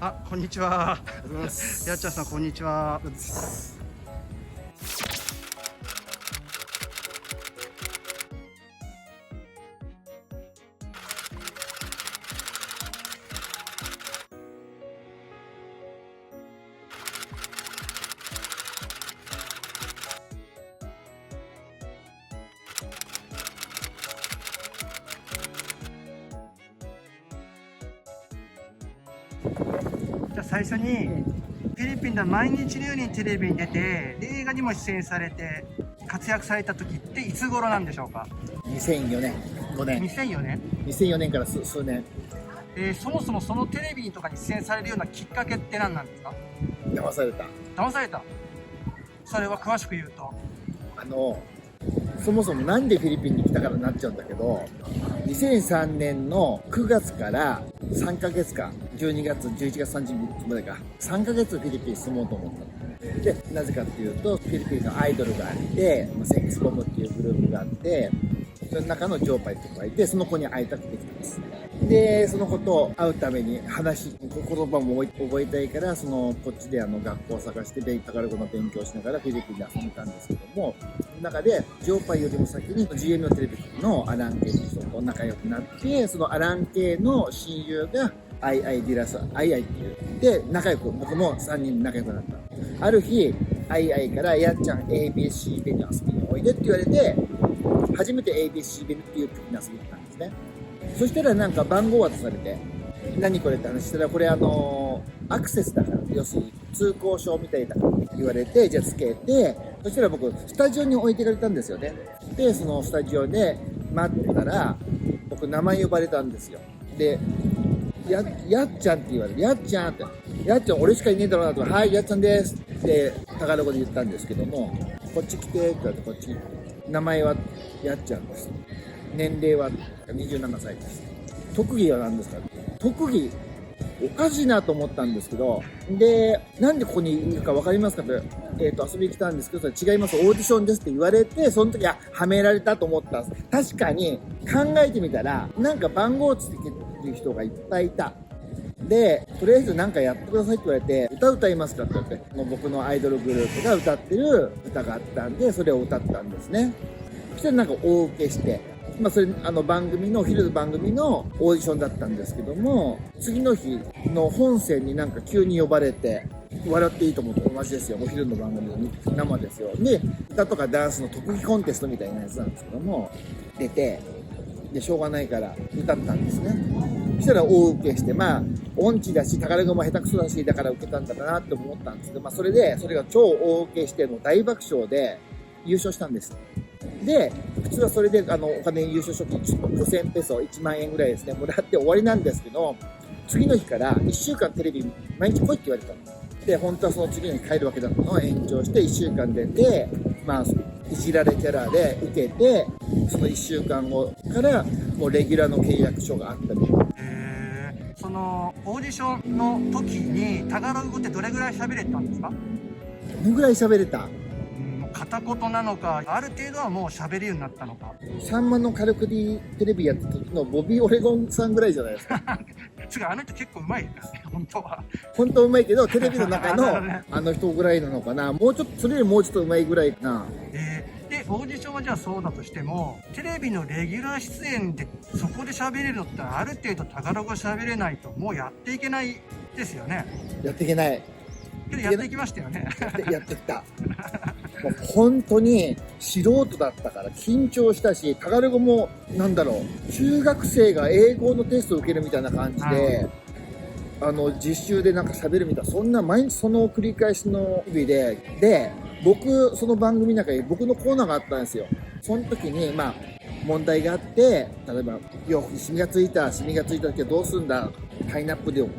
あ、こんにちは。ありがとうございます。やっちゃんさん、こんにちは。じゃあ最初にフィリピンでは毎日のようにテレビに出て、映画にも出演されて活躍された時っていつ頃なんでしょうか。2004年、5年、2004年。2004年から数年、そもそもそのテレビとかに出演されるようなきっかけって何なんですか。騙された。騙された。それは詳しく言うと。そもそもなんでフィリピンに来たからになっちゃうんだけど、2003年の9月から3ヶ月間、12月、11月30日までか、3ヶ月フィリピンに住もうと思ったの。で、なぜかっていうと、フィリピンのアイドルがあって、セックスボムっていうグループがあって、その中のジョーパイとかがいて、その子に会いたくて来たんです。で、その子と会うために言葉も覚えたいから、こっちで学校を探して、宝語の勉強をしながらフィリピンで遊んでたんですけども、その中で、ジョーパイよりも先に GM のテレビのアラン・ケイの人と仲良くなって、そのアラン・ケイの親友が、アイアイディラス、アイアイっていう。で、仲良く、僕も3人仲良くなった。ある日、アイアイから、やっちゃん ABC ベに遊びにおいでって言われて、初めて ABC ベっていう曲に遊びに行ったんですね。そしたらなんか番号渡されて、何これって話したら、これアクセスだから、要するに通行証みたいだからって言われて、じゃあつけて、そしたら僕、スタジオに置いてかれたんですよね。で、そのスタジオで待ってたら、僕名前呼ばれたんですよ。で、やっちゃんって言われて、やっちゃんって、やっちゃん俺しかいねえだろうなと、はい、やっちゃんですって宝語で言ったんですけども、こっち来てって言われて、こっち。名前はやっちゃんです。年齢は27歳です。特技は何ですか。特技、おかしいなと思ったんですけど、で、なんでここにいるか分かりますかって、遊びに来たんですけど、それ違います、オーディションですって言われて、その時ははめられたと思ったんです。確かに考えてみたら、なんか番号つけてる人がいっぱいいた。で、とりあえず何かやってくださいって言われて、歌いますかって言って、僕のアイドルグループが歌ってる歌があったんで、それを歌ったんですね。そしたらなんか大受けして、それ番組の、お昼の番組のオーディションだったんですけども、次の日の本戦になんか急に呼ばれて、笑っていいと思うと同じですよ。お昼の番組の生ですよ。で、歌とかダンスの特技コンテストみたいなやつなんですけども、出て、で、しょうがないから歌ったんですね。そしたら大受けして、音痴だし、宝語も下手くそだし、だから受けたんだなって思ったんですけど、それが超大受けして、大爆笑で優勝したんです。で、普通はそれで、お金優勝賞金5000ペソ、1万円ぐらいですね、もらって終わりなんですけど、次の日から1週間テレビ毎日来いって言われたんです。で、本当はその次の日帰るわけだったのを延長して1週間出て、いじられキャラで受けて、その1週間後からもうレギュラーの契約書があったり。そのオーディションの時にタガログ語ってどれぐらい喋れたんですか。どのぐらい喋れた？片言なのか、ある程度はもう喋るようになったのか。さんまのカルクディテレビやった時のボビー・オレゴンさんぐらいじゃないですか。違う、あの人結構うまいですね、本当は。本当うまいけど、テレビの中のあの人ぐらいなのかな。もうちょっと、それよりもうちょっとうまいぐらいかな。で、オーディションはじゃあそうだとしても、テレビのレギュラー出演でそこで喋れるのってある程度タガログ喋れないともうやっていけないですよね。やっていけない。けどやっていきましたよね。やってきた。もう本当に素人だったから緊張したし、タガログも中学生が英語のテストを受けるみたいな感じで、実習でなんか喋るみたいな、そんな毎日その繰り返しの日々で、僕、その番組の中に僕のコーナーがあったんですよ。その時に、問題があって、例えば、シミがついた時はどうするんだ、パイナップルで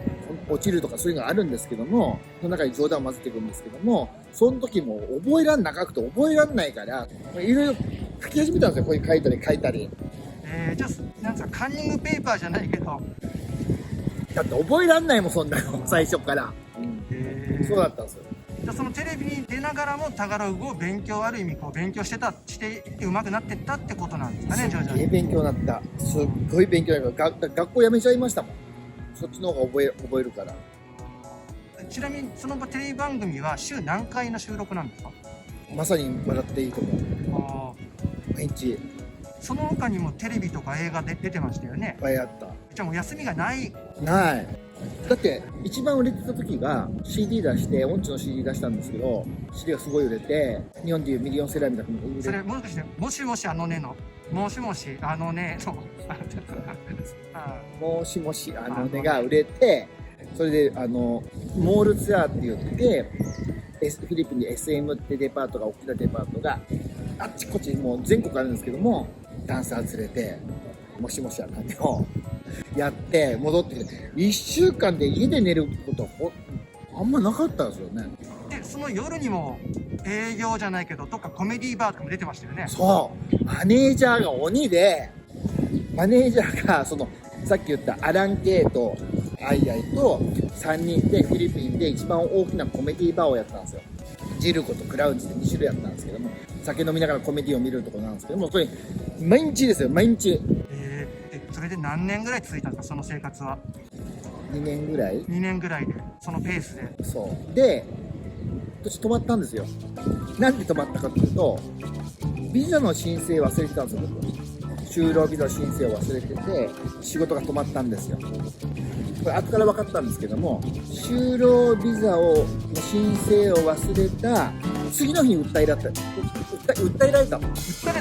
落ちるとかそういうのがあるんですけども、その中に冗談を混ぜていくんですけども、その時も長くて覚えらんないから、いろいろ書き始めたんですよ。こういう書いたり。じゃあ、なんかカンニングペーパーじゃないけど。だって覚えらんないもん、そんなの、最初から。そうだったんですよ。じゃあそのテレビに出ながらもタガログをある意味勉強して上手くなってったってことなんですかね、徐々に。すっげえ勉強になった。すっごい勉強になった。学校辞めちゃいましたもん。そっちの方が覚えるから。ちなみにそのテレビ番組は週何回の収録なんですか？まさに笑っていいと思う。毎日。その他にもテレビとか映画で出てましたよね。いっぱいあった。じゃあもう休みがない。ない。だって一番売れてた時が CD 出して、音痴の CD 出したんですけど、 CD がすごい売れて、日本でいうミリオンセラーみたいなの売れて、それもしかしてもしもしあのねのもしもしあのねのあもしもしあのねが売れて、それでモールツアーって言って、フィリピンで SM ってデパートが、大きなデパートがあっちこっちもう全国あるんですけども、ダンサー連れてもしもしあのねをやって戻ってきて、1週間で家で寝ることあんまなかったんですよね。でその夜にも営業じゃないけどどっかコメディーバーとかも出てましたよね。そうマネージャーが鬼で、マネージャーがそのさっき言ったアラン・ケイとアイアイと3人でフィリピンで一番大きなコメディーバーをやったんですよ。ジルコとクラウンジで2種類やったんですけども、酒飲みながらコメディを見るところなんですけども、それ毎日ですよ、毎日。それで何年ぐらい続いたんですか、その生活は。2年ぐらい。2年ぐらいでそのペースで。そうで、私止まったんですよ。なんで止まったかというと、ビザの申請忘れてたんですよ、僕。就労ビザ申請を忘れてて、仕事が止まったんですよ。これ後から分かったんですけども、就労ビザの申請を忘れた次の日に訴えられた。訴えられたんですか？